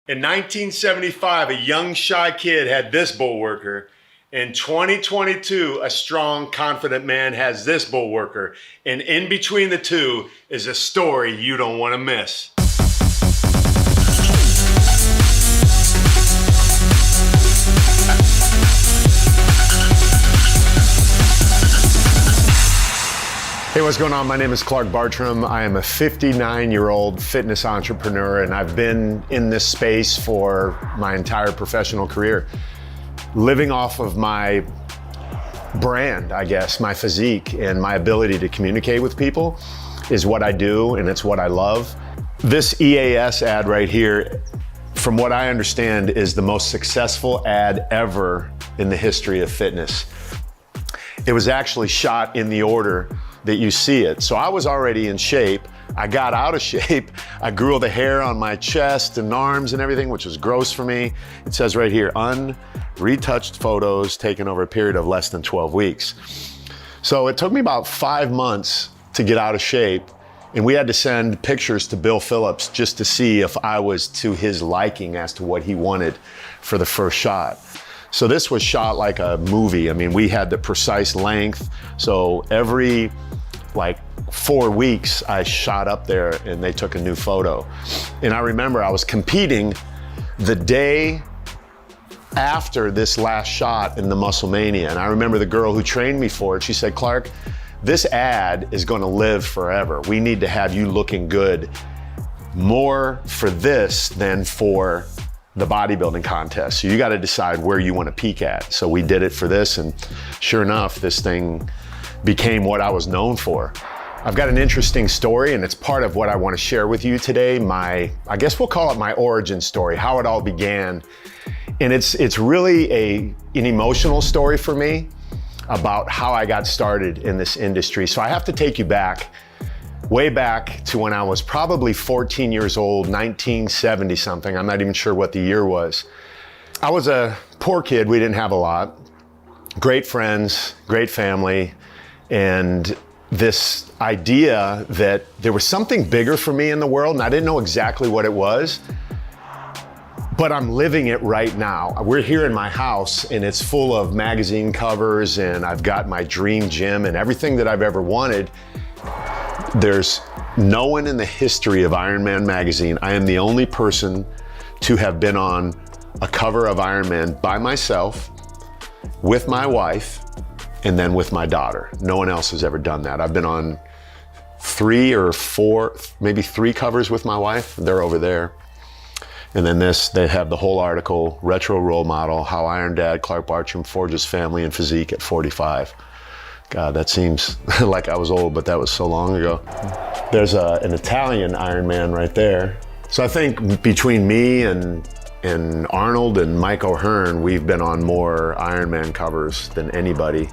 In 1975, a young, shy kid had this Bullworker. In 2022, a strong, confident man has this Bullworker. And in between the two is a story you don't want to miss. Hey, what's going on? My name is Clark Bartram. I am a 59-year-old fitness entrepreneur, and I've been in this space for my entire professional career, living off of my brand, I guess, my physique, and my ability to communicate with people is what I do, and it's what I love. This EAS ad right here, from what I understand, is the most successful ad ever in the history of fitness. It was actually shot in the order that you see it. So I was already in shape. I got out of shape. I grew all the hair on my chest and arms and everything, which was gross for me. It says right here, unretouched photos taken over a period of less than 12 weeks. So it took me about 5 months to get out of shape, and we had to send pictures to Bill Phillips just to see if I was to his liking as to what he wanted for the first shot. So this was shot like a movie. I mean, we had the precise length. So every 4 weeks I shot up there and they took a new photo. And I remember I was competing the day after this last shot in the Musclemania. And I remember the girl who trained me for it, she said, Clark, this ad is gonna live forever. We need to have you looking good more for this than for the bodybuilding contest. So you got to decide where you want to peak at. So we did it for this, and sure enough, this thing became what I was known for. I've got an interesting story, and it's part of what I want to share with you today. I guess we'll call it my origin story, how it all began. And it's really an emotional story for me about how I got started in this industry. So I have to take you back, way back to when I was probably 14 years old, 1970 something. I'm not even sure what the year was. I was a poor kid. We didn't have a lot. Great friends, great family, and this idea that there was something bigger for me in the world, and I didn't know exactly what it was, but I'm living it right now. We're here in my house, and it's full of magazine covers, and I've got my dream gym and everything that I've ever wanted. There's no one in the history of Iron Man magazine. I am the only person to have been on a cover of Iron Man by myself, with my wife, and then with my daughter. No one else has ever done that. I've been on 3 or 4, maybe 3 covers with my wife. They're over there. And then this, they have the whole article, Retro Role Model, How Iron Dad Clark Bartram Forges Family and Physique at 45. God, that seems like I was old, but that was so long ago. There's an Italian Iron Man right there. So I think between me and Arnold and Mike O'Hearn, we've been on more Iron Man covers than anybody.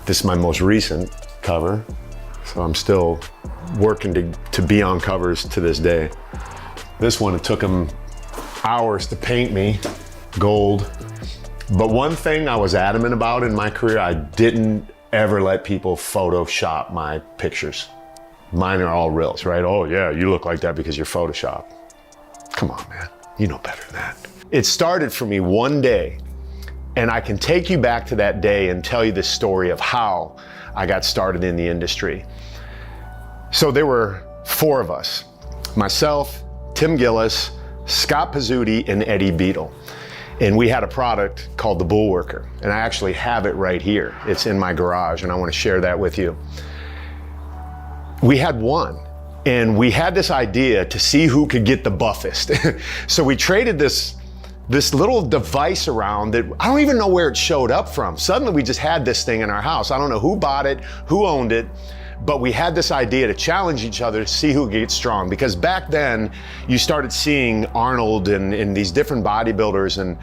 This is my most recent cover, so I'm still working to be on covers to this day. This one, it took them hours to paint me gold. But one thing I was adamant about in my career, I didn't ever let people Photoshop my pictures. Mine are all reals, right? Oh yeah, you look like that because you're Photoshop. Come on, man, you know better than that. It started for me one day, and I can take you back to that day and tell you the story of how I got started in the industry. So there were 4 of us, myself, Tim Gillis, Scott Pizzuti, and Eddie Beadle. And we had a product called the Bullworker, and I actually have it right here. It's in my garage, and I want to share that with you. We had one, and we had this idea to see who could get the buffest. So we traded this little device around that I don't even know where it showed up from. Suddenly we just had this thing in our house. I don't know who bought it, who owned it, but we had this idea to challenge each other to see who could get strong. Because back then, you started seeing Arnold and these different bodybuilders and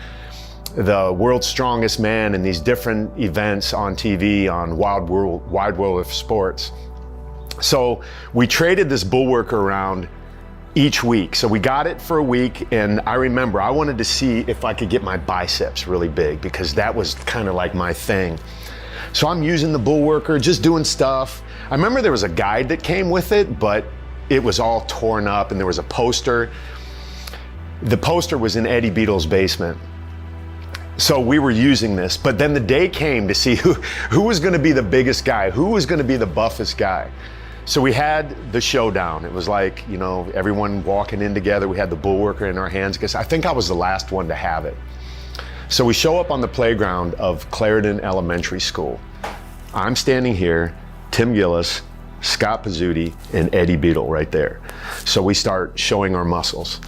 the world's strongest man and these different events on TV on Wide World of Sports. So we traded this Bullworker around each week. So we got it for a week, and I remember I wanted to see if I could get my biceps really big, because that was kind of like my thing. So I'm using the Bullworker, just doing stuff. I remember there was a guide that came with it, but it was all torn up, and there was a poster. The poster was in Eddie Beetle's basement. So we were using this, but then the day came to see who was gonna be the biggest guy, who was gonna be the buffest guy. So we had the showdown. It was like, you know, everyone walking in together. We had the Bullworker in our hands, because I think I was the last one to have it. So we show up on the playground of Clarendon Elementary School. I'm standing here, Tim Gillis, Scott Pizzuti, and Eddie Beetle right there. So we start showing our muscles.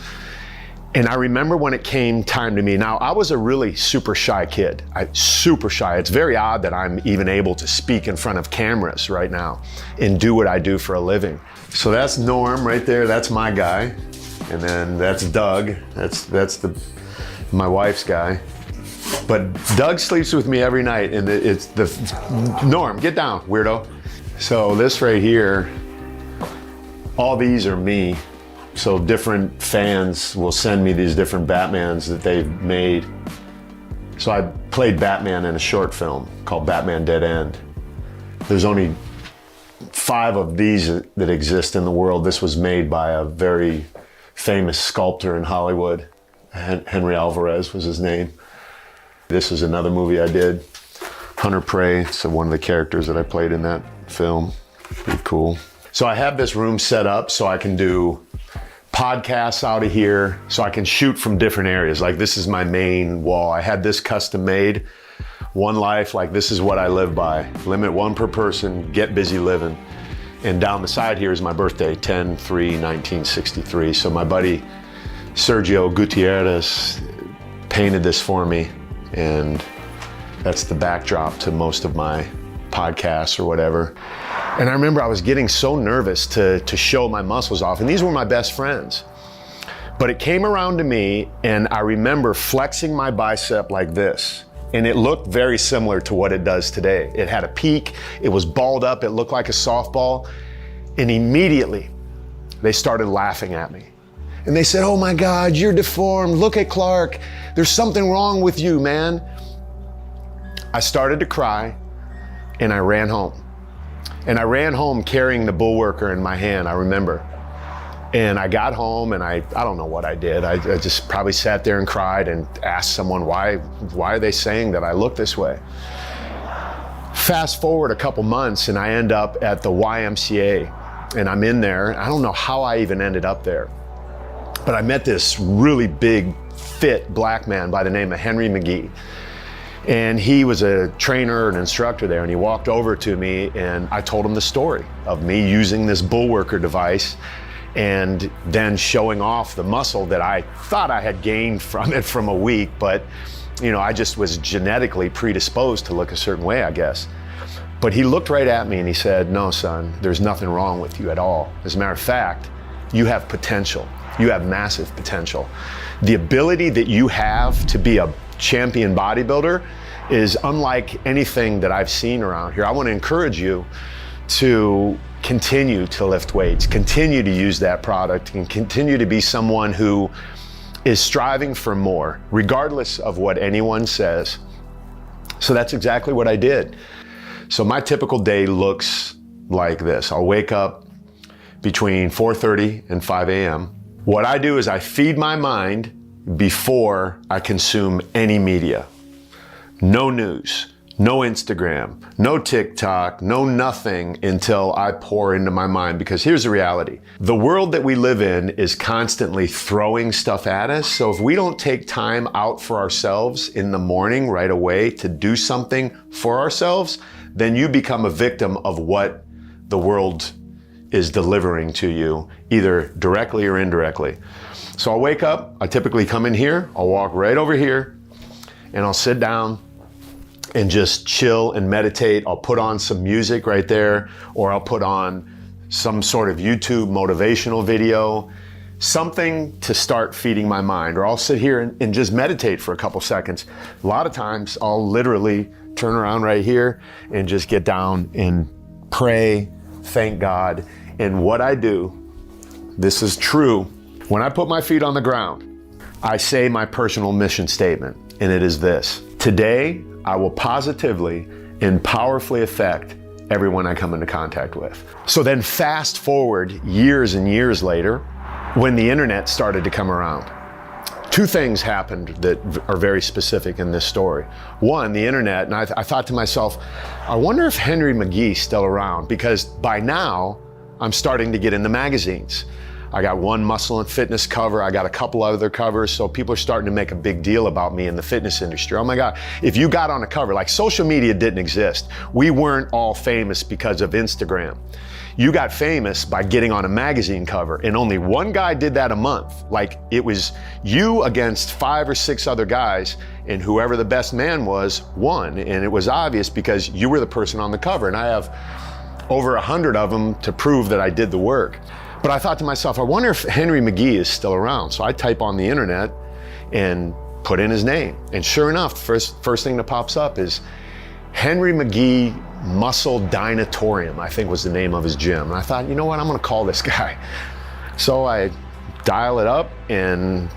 And I remember when it came time to me. Now, I was a really super shy kid. Super shy. It's very odd that I'm even able to speak in front of cameras right now and do what I do for a living. So that's Norm right there. That's my guy. And then that's Doug. That's my wife's guy. But Doug sleeps with me every night, and it's the Norm, get down, weirdo. So this right here, all these are me. So different fans will send me these different Batmans that they've made. So I played Batman in a short film called Batman Dead End. There's only 5 of these that exist in the world. This was made by a very famous sculptor in Hollywood. Henry Alvarez was his name. This is another movie I did, Hunter Prey. It's one of the characters that I played in that film. Pretty cool. So I have this room set up so I can do podcasts out of here, so I can shoot from different areas. Like this is my main wall. I had this custom made. One life, like this is what I live by. Limit 1 per person, get busy living. And down the side here is my birthday, 10/3/1963. So my buddy Sergio Gutierrez painted this for me, and that's the backdrop to most of my podcasts or whatever. And I remember I was getting so nervous to show my muscles off, and these were my best friends. But it came around to me, and I remember flexing my bicep like this, and it looked very similar to what it does today. It had a peak, it was balled up, it looked like a softball, and immediately they started laughing at me. And they said, "Oh my God, you're deformed. Look at Clark. There's something wrong with you, man." I started to cry, and I ran home. And I ran home carrying the Bullworker in my hand, I remember. And I got home, and I don't know what I did. I just probably sat there and cried and asked someone, why are they saying that I look this way? Fast forward a couple months, and I end up at the YMCA, and I'm in there. I don't know how I even ended up there, but I met this really big, fit black man by the name of Henry McGee. And he was a trainer, an instructor there, and he walked over to me, and I told him the story of me using this Bullworker device and then showing off the muscle that I thought I had gained from it from a week, but you know, I just was genetically predisposed to look a certain way, I guess. But he looked right at me and he said, "No, son, there's nothing wrong with you at all. As a matter of fact, you have potential. You have massive potential. The ability that you have to be a champion bodybuilder is unlike anything that I've seen around here. I want to encourage you to continue to lift weights, continue to use that product, and continue to be someone who is striving for more, regardless of what anyone says." So that's exactly what I did. So my typical day looks like this. I'll wake up between 4:30 and 5 a.m. What I do is I feed my mind before I consume any media. No news, no Instagram, no TikTok, no nothing until I pour into my mind. Because here's the reality. The world that we live in is constantly throwing stuff at us. So if we don't take time out for ourselves in the morning right away to do something for ourselves, then you become a victim of what the world is delivering to you, either directly or indirectly. So I'll wake up, I typically come in here, I'll walk right over here, and I'll sit down and just chill and meditate. I'll put on some music right there, or I'll put on some sort of YouTube motivational video, something to start feeding my mind, or I'll sit here and just meditate for a couple seconds. A lot of times I'll literally turn around right here and just get down and pray, thank God. And what I do, this is true, when I put my feet on the ground, I say my personal mission statement, and it is this: today, I will positively and powerfully affect everyone I come into contact with. So then fast forward years and years later, when the internet started to come around. Two things happened that are very specific in this story. One, the internet, and I thought to myself, I wonder if Henry McGee's still around, because by now I'm starting to get into magazines. I got one muscle and fitness cover, I got a couple other covers, so people are starting to make a big deal about me in the fitness industry. Oh my God, if you got on a cover, like social media didn't exist. We weren't all famous because of Instagram. You got famous by getting on a magazine cover, and only one guy did that a month. Like, it was you against 5 or 6 other guys, and whoever the best man was won. And it was obvious because you were the person on the cover, and I have over 100 of them to prove that I did the work. But I thought to myself, I wonder if Henry McGee is still around. So I type on the internet and put in his name. And sure enough, first thing that pops up is Henry McGee Muscle Dynatorium, I think was the name of his gym. And I thought, you know what, I'm gonna call this guy. So I dial it up and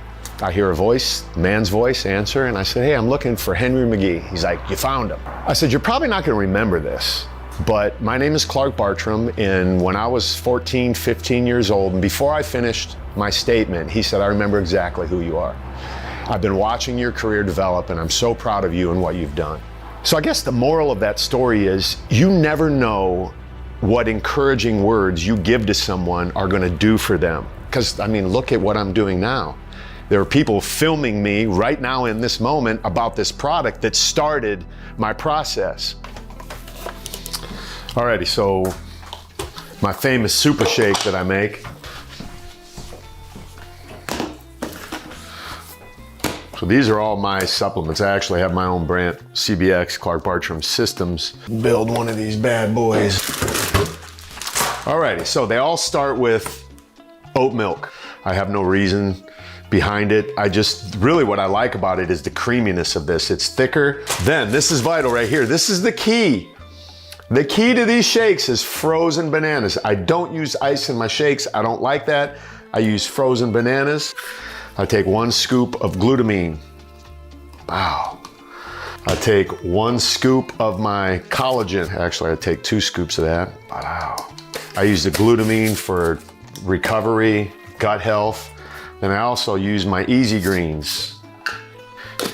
I hear a voice, man's voice, answer, and I said, hey, I'm looking for Henry McGee. He's like, you found him. I said, you're probably not gonna remember this, but my name is Clark Bartram, and when I was 14, 15 years old, and before I finished my statement, he said, I remember exactly who you are. I've been watching your career develop, and I'm so proud of you and what you've done. So I guess the moral of that story is, you never know what encouraging words you give to someone are gonna do for them. Because, I mean, look at what I'm doing now. There are people filming me right now in this moment about this product that started my process. Alrighty, so my famous super shake that I make. So these are all my supplements. I actually have my own brand, CBX, Clark Bartram Systems. Build one of these bad boys. Alrighty, so they all start with oat milk. I have no reason behind it. Really what I like about it is the creaminess of this. It's thicker. Then, this is vital right here. This is the key. The key to these shakes is frozen bananas. I don't use ice in my shakes. I don't like that. I use frozen bananas. I take 1 scoop of glutamine. Wow. I take 1 scoop of my collagen. Actually, I take 2 scoops of that. Wow. I use the glutamine for recovery, gut health. Then I also use my Easy Greens.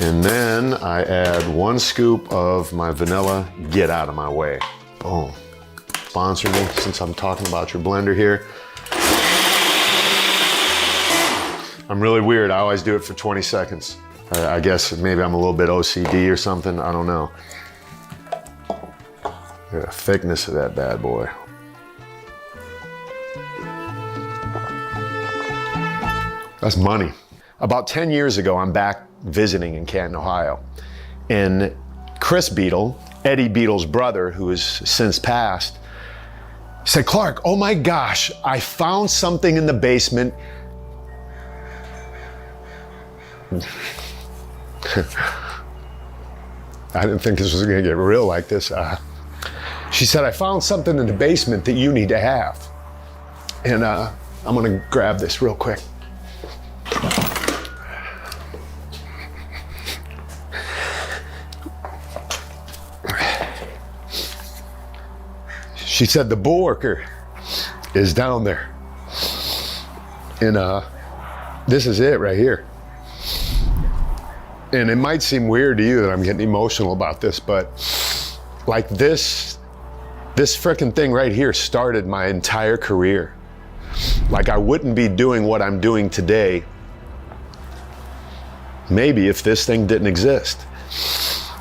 And then I add 1 scoop of my vanilla Get Out of My Way. Boom. Sponsor me since I'm talking about your blender here. I'm really weird. I always do it for 20 seconds. I guess maybe I'm a little bit OCD or something. I don't know. Look at the thickness of that bad boy. That's money. About 10 years ago, I'm back visiting in Canton, Ohio. And Chris Beadle, Eddie Beadle's brother, who has since passed, said, Clark, oh my gosh, I found something in the basement. I didn't think this was gonna get real like this. She said, I found something in the basement that you need to have. And I'm gonna grab this real quick. She said, the Bullworker is down there. And this is it right here. And it might seem weird to you that I'm getting emotional about this, but like this frickin' thing right here started my entire career. Like, I wouldn't be doing what I'm doing today, maybe, if this thing didn't exist.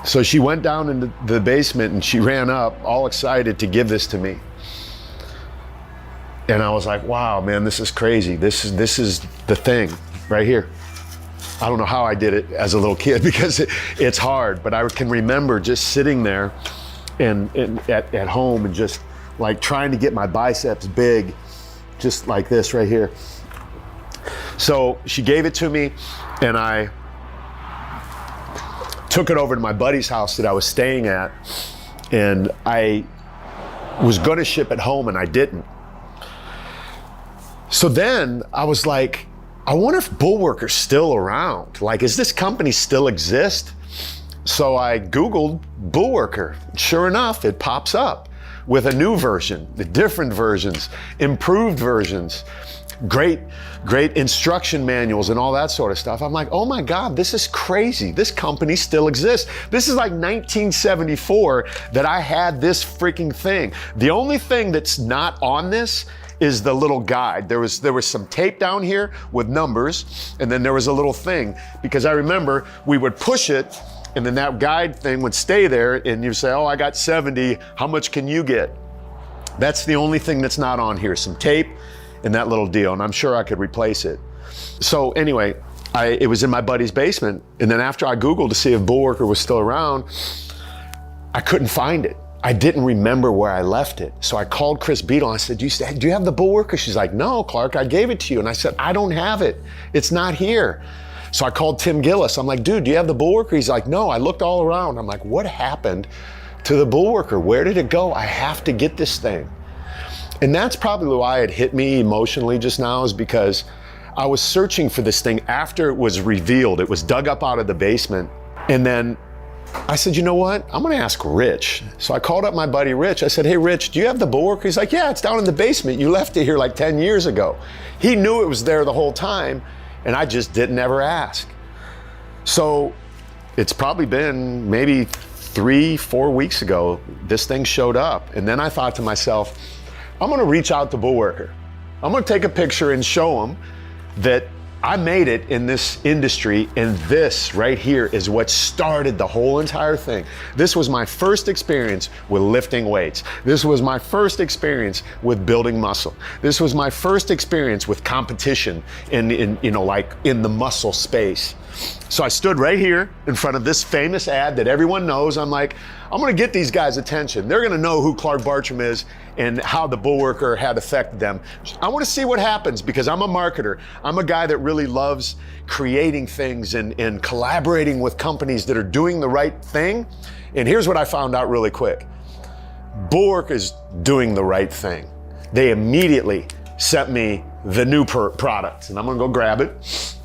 So she went down into the basement and she ran up all excited to give this to me. And I was like, wow, man, this is crazy. This is the thing right here. I don't know how I did it as a little kid because it's hard, but I can remember just sitting there and at home and just like trying to get my biceps big, just like this right here. So she gave it to me and I took it over to my buddy's house that I was staying at, and I was gonna ship it home and I didn't. So then I was like, I wonder if Bullworker's still around. Like, does this company still exist? So I Googled Bullworker. Sure enough, it pops up with a new version, the different versions, improved versions. great instruction manuals and all that sort of stuff. I'm like, oh my God, this is crazy. This company still exists. This is like 1974 that I had this freaking thing. The only thing that's not on this is the little guide. There was some tape down here with numbers, and then there was a little thing, because I remember we would push it, and then that guide thing would stay there, and you say, oh, I got 70, how much can you get? That's the only thing that's not on here, some tape and that little deal, and I'm sure I could replace it. So anyway, it was in my buddy's basement, and then after I Googled to see if Bullworker was still around, I couldn't find it. I didn't remember where I left it. So I called Chris Beadle and I said, do you have the Bullworker? She's like, no, Clark, I gave it to you. And I said, I don't have it. It's not here. So I called Tim Gillis. I'm like, dude, do you have the Bullworker? He's like, no, I looked all around. I'm like, what happened to the Bullworker? Where did it go? I have to get this thing. And that's probably why it hit me emotionally just now, is because I was searching for this thing after it was revealed. It was dug up out of the basement. And then I said, you know what? I'm gonna ask Rich. So I called up my buddy Rich. I said, hey Rich, do you have the Bullworker? He's like, yeah, it's down in the basement. You left it here like 10 years ago. He knew it was there the whole time, and I just didn't ever ask. So it's probably been maybe 3-4 weeks ago, this thing showed up. And then I thought to myself, I'm gonna reach out to Bullworker. I'm gonna take a picture and show them that I made it in this industry, and this right here is what started the whole entire thing. This was my first experience with lifting weights. This was my first experience with building muscle. This was my first experience with competition in the muscle space. So I stood right here in front of this famous ad that everyone knows. I'm like, I'm gonna get these guys' attention. They're gonna know who Clark Bartram is and how the Bullworker had affected them. I wanna see what happens, because I'm a marketer. I'm a guy that really loves creating things and collaborating with companies that are doing the right thing. And here's what I found out really quick. Bullworker is doing the right thing. They immediately sent me the new product, and I'm gonna go grab it.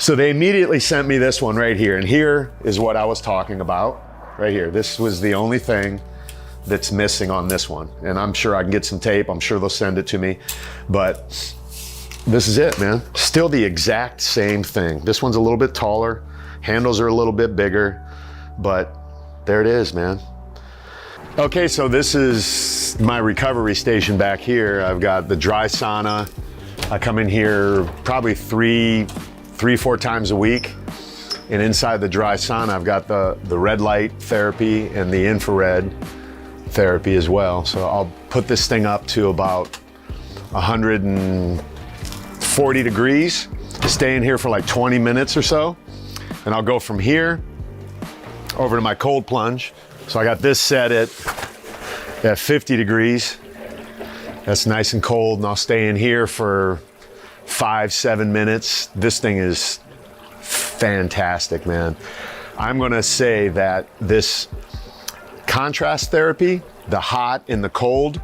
So they immediately sent me this one right here, and here is what I was talking about, right here. This was the only thing that's missing on this one, and I'm sure I can get some tape. I'm sure they'll send it to me, but this is it, man. Still the exact same thing. This one's a little bit taller, handles are a little bit bigger, but there it is, man. Okay, so this is my recovery station back here. I've got the dry sauna. I come in here probably 3-4 times a week, and inside the dry sauna I've got the red light therapy and the infrared therapy as well. So I'll put this thing up to about 140 degrees, stay in here for like 20 minutes or so, and I'll go from here over to my cold plunge. So I got this set at 50 degrees. That's nice and cold, and I'll stay in here for 5-7 minutes. This thing is fantastic, man. I'm gonna say that this contrast therapy, the hot and the cold,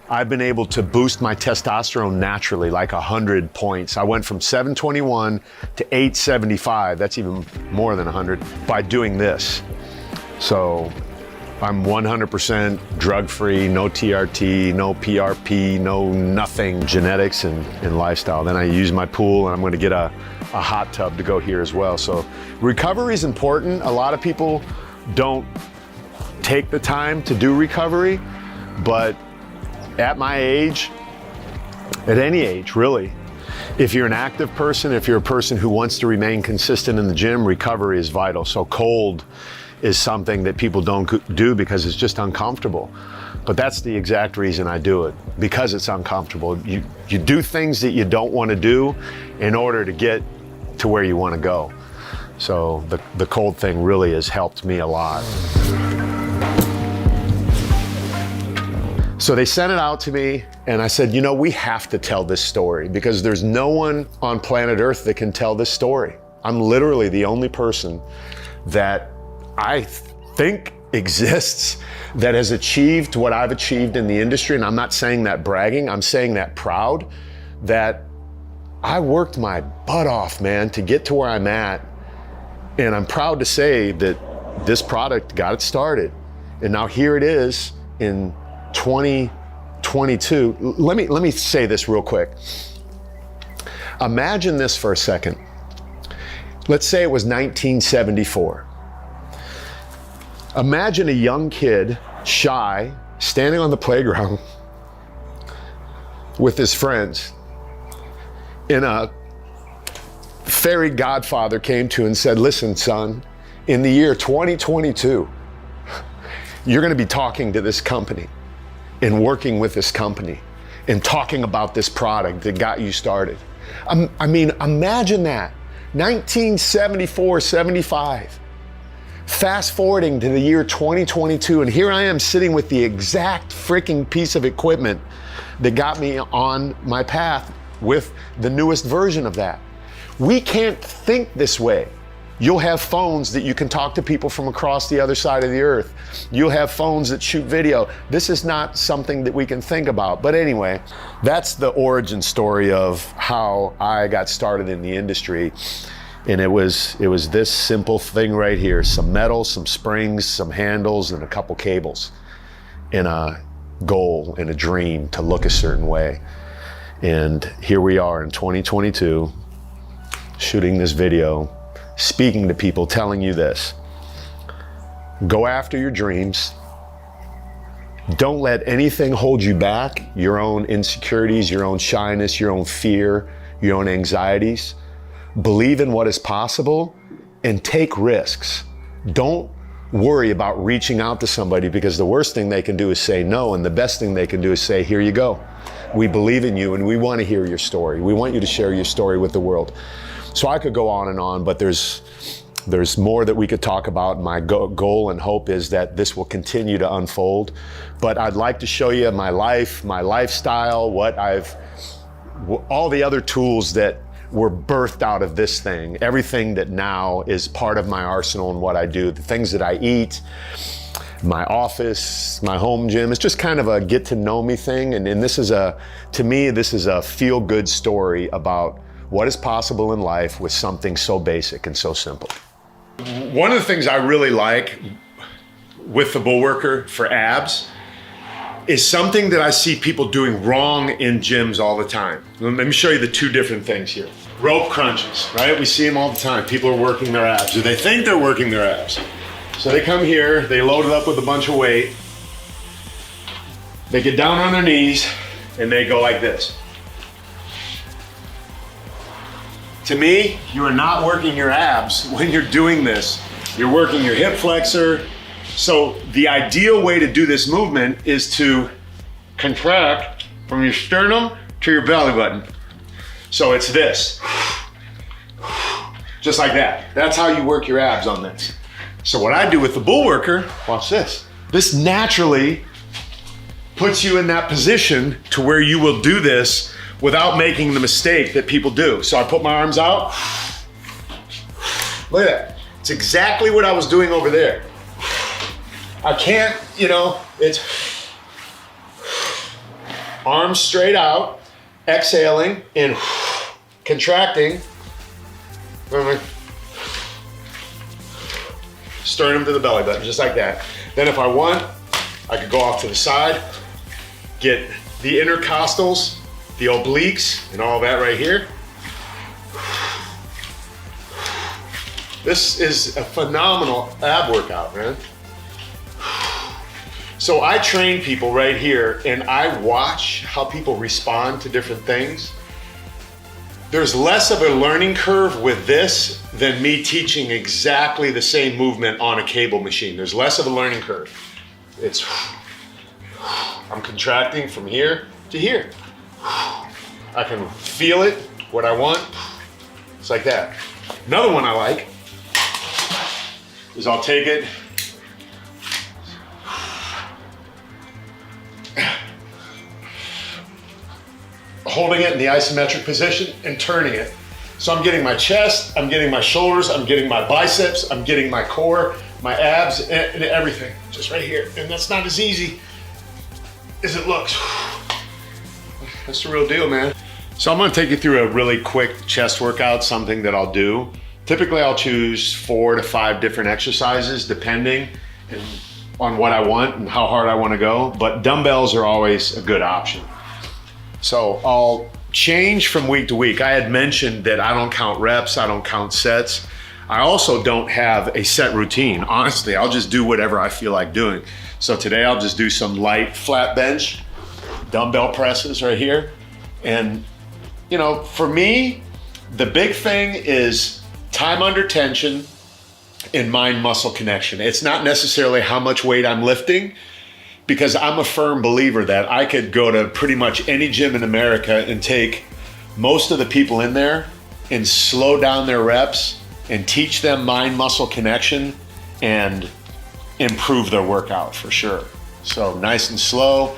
I've been able to boost my testosterone naturally, like 100 points. I went from 721 to 875, that's even more than 100, by doing this. So I'm 100% drug-free, no TRT, no PRP, no nothing, genetics and lifestyle. Then I use my pool, and I'm gonna get a hot tub to go here as well. So recovery is important. A lot of people don't take the time to do recovery, but at my age, at any age really, if you're an active person, if you're a person who wants to remain consistent in the gym, recovery is vital. So cold is something that people don't do because it's just uncomfortable. But that's the exact reason I do it, because it's uncomfortable. You do things that you don't want to do in order to get to where you want to go. So the cold thing really has helped me a lot. So they sent it out to me, and I said, we have to tell this story, because there's no one on planet Earth that can tell this story. I'm literally the only person that I think exists that has achieved what I've achieved in the industry. And I'm not saying that bragging, I'm saying that proud, that I worked my butt off, man, to get to where I'm at. And I'm proud to say that this product got it started. And now here it is in 2022. Let me say this real quick. Imagine this for a second. Let's say it was 1974. Imagine a young kid, shy, standing on the playground with his friends, and a fairy godfather came to and said, listen, son, in the year 2022, you're gonna be talking to this company and working with this company and talking about this product that got you started. I mean, imagine that, 1974, 75. Fast forwarding to the year 2022, and here I am sitting with the exact freaking piece of equipment that got me on my path with the newest version of that. We can't think this way. You'll have phones that you can talk to people from across the other side of the earth. You'll have phones that shoot video. This is not something that we can think about. But anyway, that's the origin story of how I got started in the industry. And it was this simple thing right here: some metal, some springs, some handles, and a couple cables, and a goal and a dream to look a certain way. And here we are in 2022, shooting this video, speaking to people, telling you this: go after your dreams. Don't let anything hold you back, your own insecurities, your own shyness, your own fear, your own anxieties. Believe in what is possible and take risks. Don't worry about reaching out to somebody, because the worst thing they can do is say no, and the best thing they can do is say, here you go. We believe in you and we want to hear your story. We want you to share your story with the world. So I could go on, but there's more that we could talk about. My goal and hope is that this will continue to unfold. But I'd like to show you my life, my lifestyle, all the other tools that were birthed out of this thing. Everything that now is part of my arsenal and what I do, the things that I eat, my office, my home gym. It's just kind of a get to know me thing. And this is to me, this is a feel good story about what is possible in life with something so basic and so simple. One of the things I really like with the Bullworker for abs is something that I see people doing wrong in gyms all the time. Let me show you the two different things here. Rope crunches, right? We see them all the time. People are working their abs, or they think they're working their abs. So they come here, they load it up with a bunch of weight, they get down on their knees, and they go like this. To me, you are not working your abs when you're doing this. You're working your hip flexor. So the ideal way to do this movement is to contract from your sternum to your belly button. So it's this, just like that. That's how you work your abs on this. So what I do with the Bullworker, watch this. This naturally puts you in that position to where you will do this without making the mistake that people do. So I put my arms out. Look at that. It's exactly what I was doing over there. I can't, it's arms straight out, exhaling and contracting. Sternum to the belly button, just like that. Then if I want, I could go off to the side, get the intercostals, the obliques, and all that right here. This is a phenomenal ab workout, man. So I train people right here, and I watch how people respond to different things. There's less of a learning curve with this than me teaching exactly the same movement on a cable machine. There's less of a learning curve. I'm contracting from here to here. I can feel it, what I want. It's like that. Another one I like is I'll take it, holding it in the isometric position and turning it. So I'm getting my chest, I'm getting my shoulders, I'm getting my biceps, I'm getting my core, my abs, and everything, just right here. And that's not as easy as it looks. That's the real deal, man. So I'm gonna take you through a really quick chest workout, something that I'll do. Typically I'll choose 4 to 5 different exercises depending, and on what I want and how hard I want to go, but dumbbells are always a good option. So I'll change from week to week. I had mentioned that I don't count reps, I don't count sets. I also don't have a set routine. Honestly, I'll just do whatever I feel like doing. So today I'll just do some light flat bench, dumbbell presses right here. And you know, for me, the big thing is time under tension and mind-muscle connection. It's not necessarily how much weight I'm lifting, because I'm a firm believer that I could go to pretty much any gym in America and take most of the people in there and slow down their reps and teach them mind-muscle connection and improve their workout for sure. So nice and slow,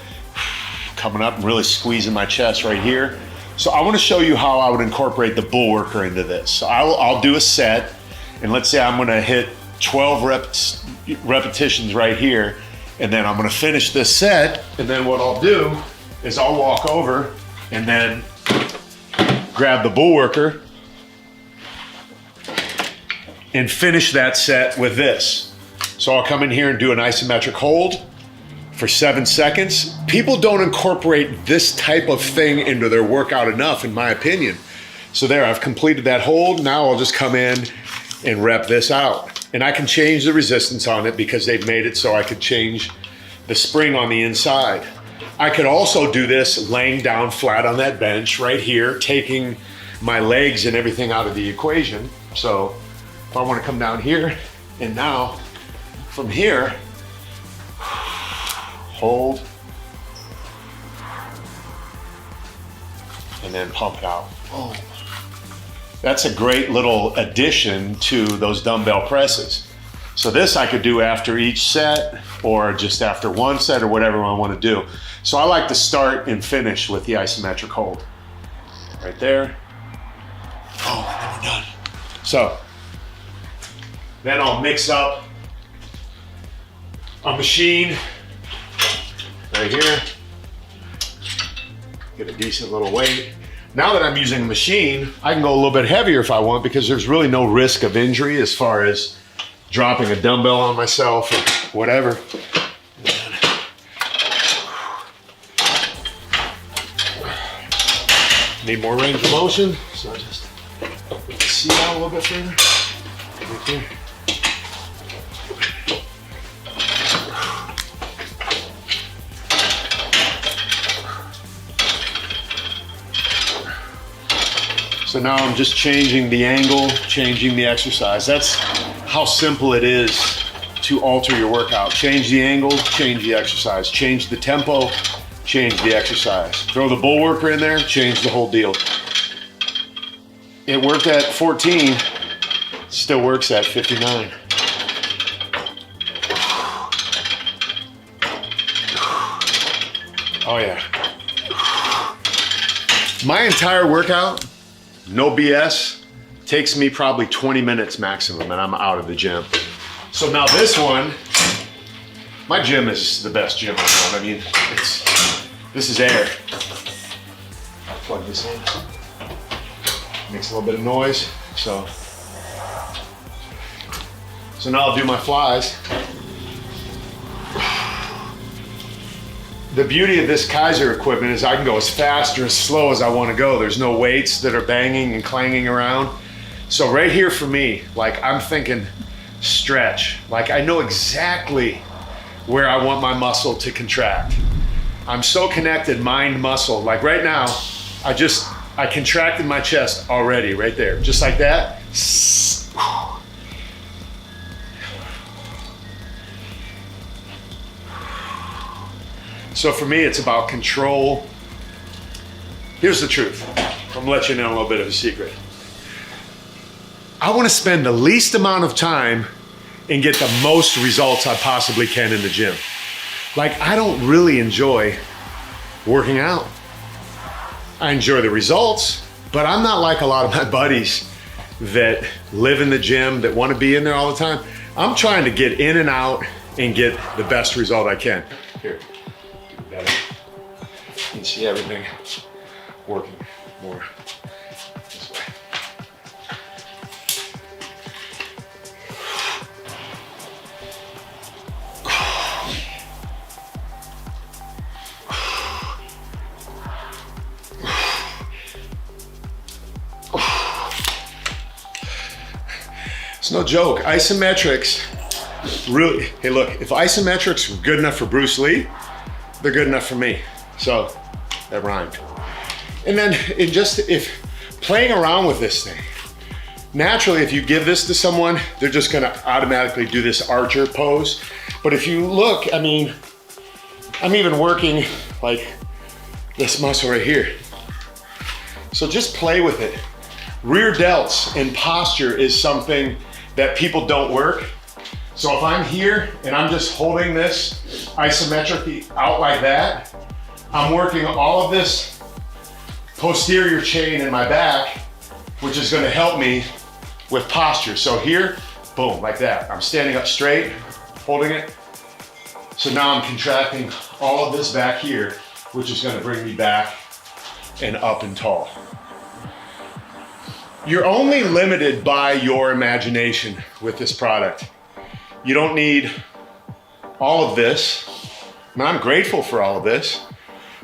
coming up and really squeezing my chest right here. So I want to show you how I would incorporate the Bullworker into this. So I'll do a set, and let's say I'm going to hit 12 repetitions right here, and then I'm going to finish this set, and then what I'll do is I'll walk over and then grab the Bullworker and finish that set with this. So I'll come in here and do an isometric hold for 7 seconds. People don't incorporate this type of thing into their workout enough, in my opinion. So there, I've completed that hold. Now I'll just come in and rep this out. And I can change the resistance on it because they've made it so I could change the spring on the inside. I could also do this laying down flat on that bench right here, taking my legs and everything out of the equation. So if I want to come down here, and now from here, hold, and then pump it out. Oh. That's a great little addition to those dumbbell presses. So this I could do after each set or just after one set or whatever I want to do. So I like to start and finish with the isometric hold. Right there. Oh, and then we're done. So then I'll mix up a machine right here. Get a decent little weight. Now that I'm using a machine, I can go a little bit heavier if I want, because there's really no risk of injury as far as dropping a dumbbell on myself or whatever. Need more range of motion, so I just put the seat out a little bit further. Right there. So now I'm just changing the angle, changing the exercise. That's how simple it is to alter your workout. Change the angle, change the exercise. Change the tempo, change the exercise. Throw the Bullworker in there, change the whole deal. It worked at 14, still works at 59. Oh yeah. My entire workout, no BS, takes me probably 20 minutes maximum and I'm out of the gym. So now this one, my gym is the best gym around. I mean, this is air. I'll plug this in. Makes a little bit of noise. So now I'll do my flies. The beauty of this Kaiser equipment is I can go as fast or as slow as I want to go. There's no weights that are banging and clanging around. So right here for me, like I'm thinking stretch. Like I know exactly where I want my muscle to contract. I'm so connected, mind, muscle. Like right now, I contracted my chest already right there. Just like that. So for me, it's about control. Here's the truth. I'm gonna let you know a little bit of a secret. I wanna spend the least amount of time and get the most results I possibly can in the gym. Like, I don't really enjoy working out. I enjoy the results, but I'm not like a lot of my buddies that live in the gym, that wanna be in there all the time. I'm trying to get in and out and get the best result I can. Here. Better. You can see everything working more this way. It's no joke. Isometrics, really, hey look, if isometrics were good enough for Bruce Lee, they're good enough for me. So that rhymed. And then if playing around with this thing, naturally, if you give this to someone, they're just gonna automatically do this archer pose. But if you look, I mean, I'm even working like this muscle right here. So just play with it. Rear delts and posture is something that people don't work. So if I'm here and I'm just holding this isometrically out like that, I'm working all of this posterior chain in my back, which is gonna help me with posture. So here, boom, like that. I'm standing up straight, holding it. So now I'm contracting all of this back here, which is gonna bring me back and up and tall. You're only limited by your imagination with this product. You don't need all of this. I mean, I'm grateful for all of this,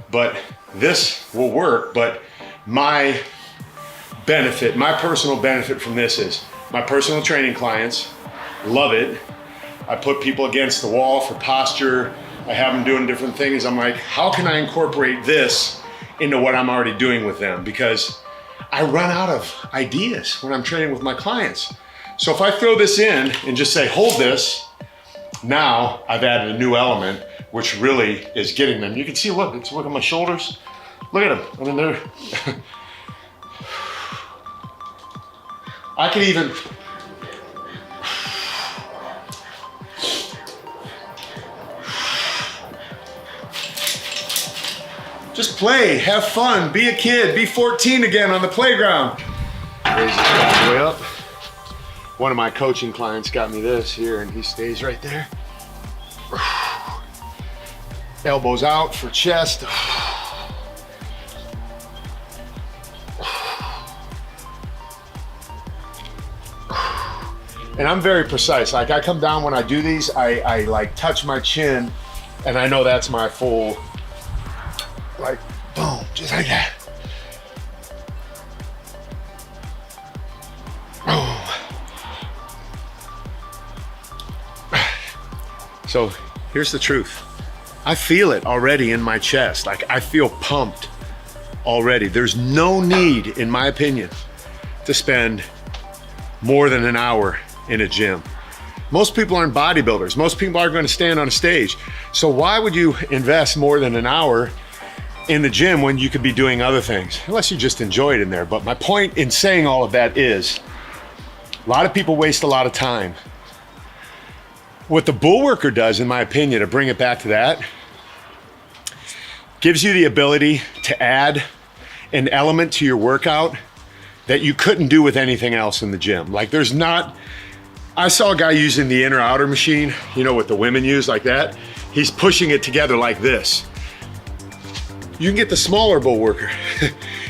but this will work. But my benefit, my personal benefit from this is my personal training clients love it. I put people against the wall for posture. I have them doing different things. I'm like, how can I incorporate this into what I'm already doing with them? Because I run out of ideas when I'm training with my clients. So if I throw this in and just say, hold this, now I've added a new element, which really is getting them. You can see, look at my shoulders. Look at them. I mean, they're, I could even, just play, have fun, be a kid, be 14 again on the playground. Raise this back way up. One of my coaching clients got me this here, and he stays right there. Elbows out for chest. And I'm very precise. Like I come down when I do these, I like touch my chin, and I know that's my full, like, boom, just like that. Boom. So here's the truth. I feel it already in my chest. Like I feel pumped already. There's no need, in my opinion, to spend more than an hour in a gym. Most people aren't bodybuilders. Most people aren't going to stand on a stage. So why would you invest more than an hour in the gym when you could be doing other things? Unless you just enjoy it in there. But my point in saying all of that is, a lot of people waste a lot of time. What the Bullworker does, in my opinion, to bring it back to that, gives you the ability to add an element to your workout that you couldn't do with anything else in the gym. Like there's not, I saw a guy using the inner outer machine, you know what the women use, like that. He's pushing it together like this. You can get the smaller Bullworker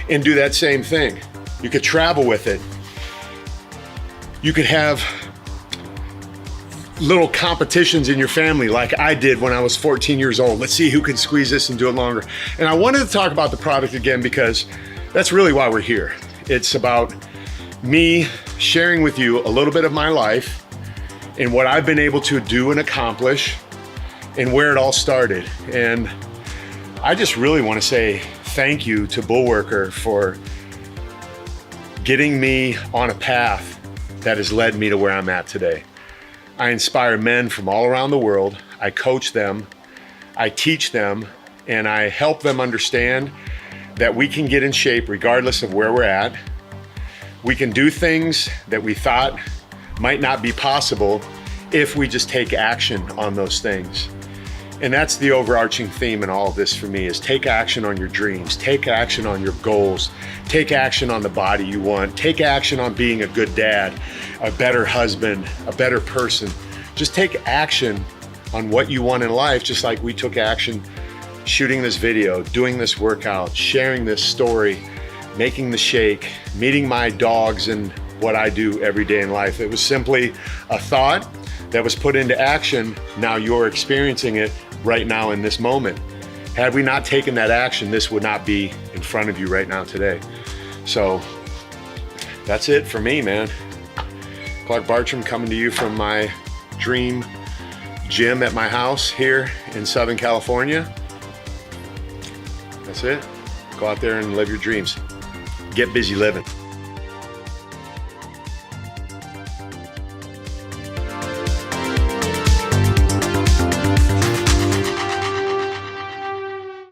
and do that same thing. You could travel with it. You could have little competitions in your family like I did when I was 14 years old. Let's see who can squeeze this and do it longer. And I wanted to talk about the product again because that's really why we're here. It's about me sharing with you a little bit of my life and what I've been able to do and accomplish and where it all started. And I just really want to say thank you to Bullworker for getting me on a path that has led me to where I'm at today. I inspire men from all around the world. I coach them, I teach them, and I help them understand that we can get in shape regardless of where we're at. We can do things that we thought might not be possible if we just take action on those things. And that's the overarching theme in all of this for me, is take action on your dreams, take action on your goals, take action on the body you want, take action on being a good dad, a better husband, a better person. Just take action on what you want in life, just like we took action shooting this video, doing this workout, sharing this story, making the shake, meeting my dogs, and what I do every day in life. It was simply a thought that was put into action. Now you're experiencing it right now in this moment. Had we not taken that action, this would not be in front of you right now today. So that's it for me, man. Clark Bartram coming to you from my dream gym at my house here in Southern California. That's it. Go out there and live your dreams. Get busy living.